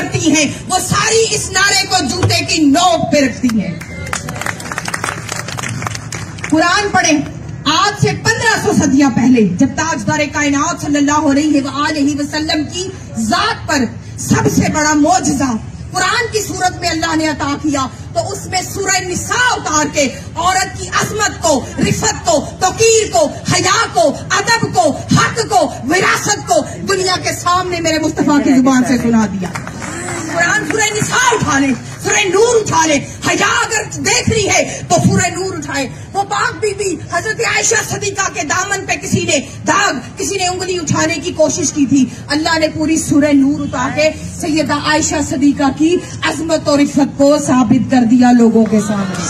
کرتی ہیں وہ ساری اس نعرے کو جوتے کی نوک پہ رکھتی ہیں۔ قرآن پڑھیں، آج سے 1500 صدیاں پہلے جب تاجدار کائنات صلی اللہ علیہ وآلہ وسلم کی ذات پر سب سے بڑا معجزہ قرآن کی صورت میں اللہ نے عطا کیا تو اس میں سورہ نساء اتار کے عورت کی عظمت کو، رفت کو، توقیر کو، حیا کو، ادب کو، حق کو، وراثت کو دنیا کے سامنے میرے مصطفیٰ کی زبان سے سنا دیا۔ قرآن سورہ نساء اٹھا لے، سورہ نور اٹھا لے، حیا اگر دیکھ رہی ہے تو سورہ نور اٹھائے۔ وہ پاک بی بی حضرت عائشہ صدیقہ کے دامن پہ کسی نے انگلی اٹھانے کی کوشش کی تھی، اللہ نے پوری سورہ نور اتار کے سیدہ عائشہ صدیقہ کی عظمت اور عفت کو ثابت کر دیا لوگوں کے سامنے۔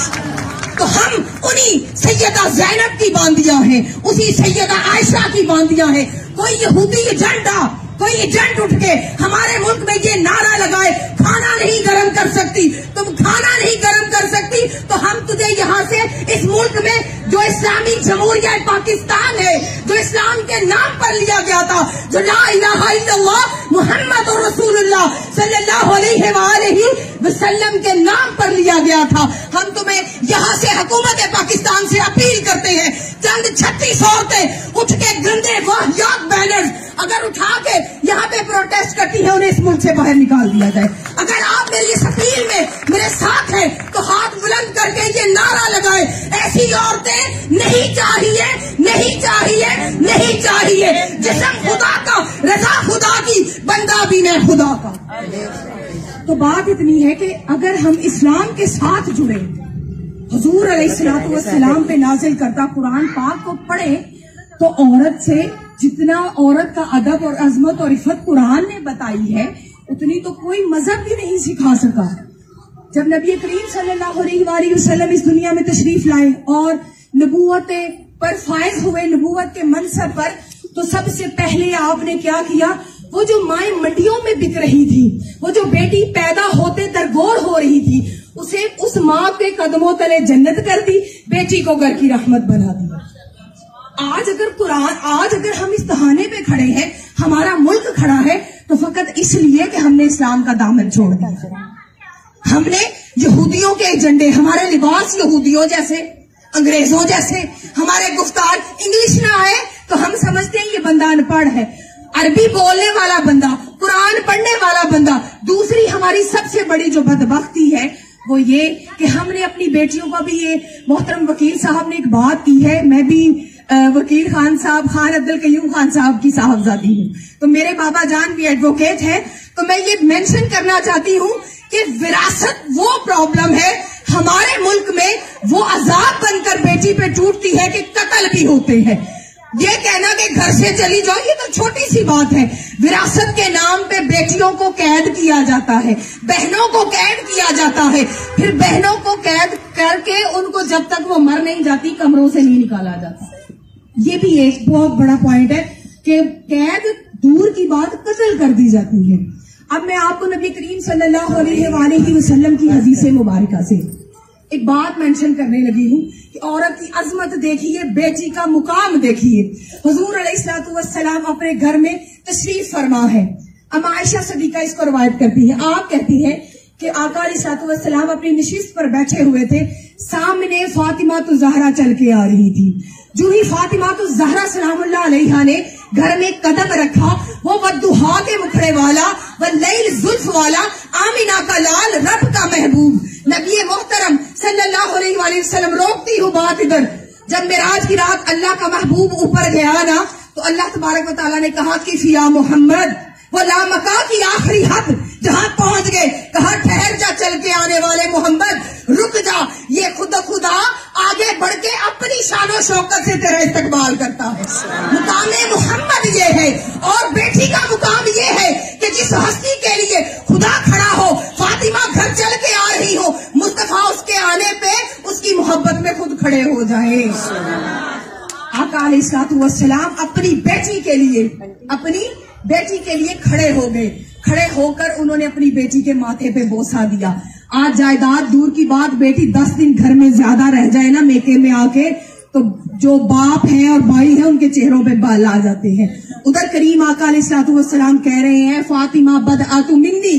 تو ہم انہی سیدہ زینب کی باندیاں ہیں، اسی سیدہ عائشہ کی باندیاں ہیں۔ کوئی یہودی ایجنٹ اٹھ کے ہمارے ملک میں یہ نعرہ لگائے کھانا نہیں گرم کر سکتی، تم کھانا نہیں گرم کر سکتی، تو ہم تجھے یہاں سے اس ملک میں جو اسلامی جمہوریہ پاکستان ہے، جو اسلام کے نام پر لیا گیا تھا، جو لا الہ الا اللہ محمد رسول اللہ صلی اللہ علیہ وآلہ وسلم کے نام پر لیا گیا تھا، ہم تمہیں یہاں سے حکومت پاکستان سے اپیل کرتے ہیں، چند 36 عورتیں اٹھ کے گندے واہیات بینرز اگر اٹھا کے یہاں پہ پروٹیسٹ کرتی ہیں، انہیں اس ملک سے باہر نکال دیا جائے۔ اگر آپ میری اس اپیل میں میرے ساتھ ہیں تو ہاتھ بلند کر کے یہ نعرہ لگائے، ایسی عورتیں نہیں چاہیے، نہیں چاہیے، نہیں چاہیے۔ جسم خدا کا، رضا خدا کی، بندہ بھی میں خدا کا۔ تو بات اتنی ہے کہ اگر ہم اسلام کے ساتھ جڑے، حضور علیہ السلام پہ نازل کرتا قرآن پاک کو پڑھیں، تو عورت سے جتنا عورت کا ادب اور عظمت اور عفت قرآن نے بتائی ہے اتنی تو کوئی مذہب بھی نہیں سکھا سکا۔ جب نبی کریم صلی اللہ علیہ وآلہ وسلم اس دنیا میں تشریف لائے اور نبوت پر فائز ہوئے، نبوت کے منصب پر، تو سب سے پہلے آپ نے کیا کیا؟ وہ جو مائیں منڈیوں میں بک رہی تھی، وہ جو بیٹی پیدا ہوتے درگور ہو رہی تھی، اسے اس ماں کے قدموں تلے جنت کر دی، بیٹی کو گھر کی رحمت بنا دی۔ آج اگر ہم اس بہانے پہ کھڑے ہیں، ہمارا ملک کھڑا ہے، تو فقط اس لیے کہ ہم نے اسلام کا دامن چھوڑ دیا۔ ہم نے یہودیوں کے ایجنڈے، ہمارے لباس یہودیوں جیسے، انگریزوں جیسے، ہمارے گفتار انگلش نہ آئے تو ہم سمجھتے ہیں یہ بندہ ان پڑھ ہے، عربی بولنے والا بندہ، قرآن پڑھنے والا بندہ۔ دوسری ہماری سب سے بڑی جو بدبختی ہے وہ یہ کہ ہم نے اپنی بیٹیوں کو بھی، یہ محترم وکیل صاحب نے ایک بات کی ہے، میں بھی وکیل خان عبد القیوم خان صاحب کی صاحبزادی ہوں، تو میرے بابا جان بھی ایڈوکیٹ ہے، تو میں یہ مینشن کرنا چاہتی ہوں کہ وراثت وہ پرابلم ہے ہمارے ملک میں، وہ عذاب بن کر بیٹی پہ ٹوٹتی ہے کہ قتل بھی ہوتے ہیں۔ یہ کہنا کہ گھر سے چلی جاؤ یہ تو چھوٹی سی بات ہے، وراثت کے نام پہ بیٹیوں کو قید کیا جاتا ہے، بہنوں کو قید کیا جاتا ہے، پھر بہنوں کو قید کر کے ان کو جب تک وہ مر نہیں جاتی کمروں سے نہیں نکالا جاتا۔ یہ بھی ایک بہت بڑا پوائنٹ ہے کہ قید دور کی بات قتل کر دی جاتی ہے۔ اب میں آپ کو نبی کریم صلی اللہ علیہ وآلہ وسلم کی حدیث مبارکہ سے ایک بات مینشن کرنے لگی ہوں کہ عورت کی عظمت دیکھیے، بیٹی کا مقام دیکھیے۔ حضور علیہ السلام اپنے گھر میں تشریف فرما ہے، اما عائشہ صدیقہ اس کو روایت کرتی ہے، آپ کہتی ہیں کہ آقا علیہ السلام اپنی نشست پر بیٹھے ہوئے تھے، سامنے فاطمہ الزہرا چل کے آ رہی تھی۔ جو ہی فاطمہ الزہرا سلام اللہ علیہا نے گھر میں قدم رکھا، وہ والضحیٰ کے مکھڑے والا، واللیل زلف والا، آمینہ کا لال، رب کا محبوب نبی محترم صلی اللہ علیہ وآلہ وسلم۔ روکتی ہوں بات ادھر، جب معراج کی رات اللہ کا محبوب اوپر گیا نا تو اللہ تبارک و تعالیٰ نے کہا کہ فیا محمد، وہ لامکا کی آخری حد جہاں پہنچ گئے، کہا ٹھہر جا چل کے آنے والے محمد، رک جا، یہ خدا آگے بڑھ کے اپنی شان و شوکت سے تیرا استقبال کرتا ہے۔ مقام محمد یہ ہے، اور بیٹی کا مقام یہ ہے کہ جس ہستی کے لیے خدا کھڑا ہو، فاطمہ گھر چل کے آ رہی ہو، مصطفیٰ اس کے آنے پہ اس کی محبت میں خود کھڑے ہو جائے۔ آقا علیہ السلام اپنی بیٹی کے لیے کھڑے ہو گئے، کھڑے ہو کر انہوں نے اپنی بیٹی کے ماتھے پہ بوسہ دیا۔ آج جائیداد دور کی بات، بیٹی 10 دن گھر میں زیادہ رہ جائے نا میکے میں آ کے، تو جو باپ ہیں اور بھائی ہیں ان کے چہروں پہ بال آ جاتے ہیں۔ ادھر کریم آقا علیہ السلام کہہ رہے ہیں فاطمہ بدعت منی،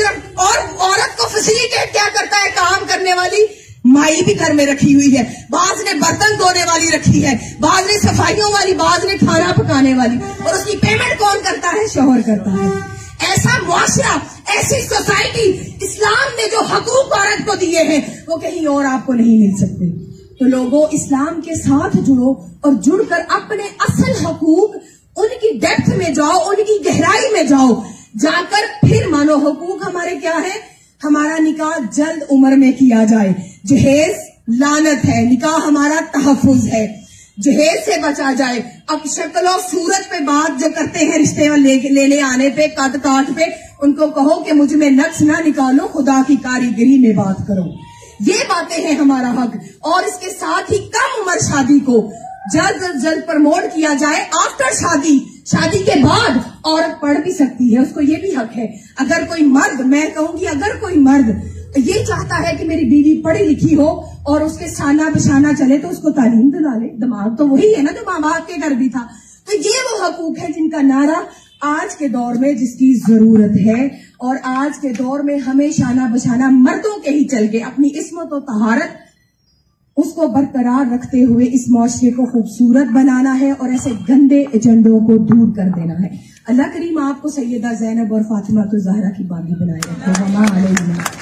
صرف اور عورت کو فیسیلیٹیٹ کیا کرتا ہے؟ کام کرنے والی مائی بھی گھر میں رکھی ہوئی ہے، بعض نے برتن دھونے والی رکھی ہے، بعض نے صفائیوں والی، بعض نے کھانا پکانے والی، اور اس کی پیمنٹ کون کرتا ہے؟ شوہر کرتا ہے۔ ایسا معاشرہ، ایسی سوسائٹی، اسلام نے جو حقوق عورت کو دیے ہیں وہ کہیں اور آپ کو نہیں مل سکتے۔ تو لوگوں، اسلام کے ساتھ جڑو اور جڑ کر اپنے اصل حقوق، ان کی ڈیپتھ میں جاؤ، ان کی گہرائی میں جاؤ، جا کر پھر مانو حقوق ہمارے کیا ہے؟ ہمارا نکاح جلد عمر میں کیا جائے، جہیز لعنت ہے، نکاح ہمارا تحفظ ہے، جہیز سے بچا جائے۔ اب شکل و صورت پہ بات جو کرتے ہیں رشتے لینے آنے پہ، قد کاٹ پہ، ان کو کہو کہ مجھ میں نقص نہ نکالو، خدا کی کاریگری میں بات کرو۔ یہ باتیں ہیں ہمارا حق، اور اس کے ساتھ ہی کم عمر شادی کو جلد از جلد پروموٹ کیا جائے۔ آفٹر شادی، شادی کے بعد عورت پڑھ بھی سکتی ہے، اس کو یہ بھی حق ہے۔ اگر کوئی مرد، میں کہوں گی اگر کوئی مرد یہ چاہتا ہے کہ میری بیوی پڑھی لکھی ہو اور اس کے سانہ بشانہ چلے تو اس کو تعلیم دلا لے، دماغ تو وہی ہے نا جو ماں باپ کے گھر بھی تھا۔ تو یہ وہ حقوق ہے جن کا نعرہ آج کے دور میں جس کی ضرورت ہے، اور آج کے دور میں ہمیں شانہ بشانہ مردوں کے ہی چل کے اپنی عصمت و طہارت اس کو برقرار رکھتے ہوئے اس معاشرے کو خوبصورت بنانا ہے اور ایسے گندے ایجنڈوں کو دور کر دینا ہے۔ اللہ کریم آپ کو سیدہ زینب اور فاطمہ الزہرا کی باغی بنائے رکھے۔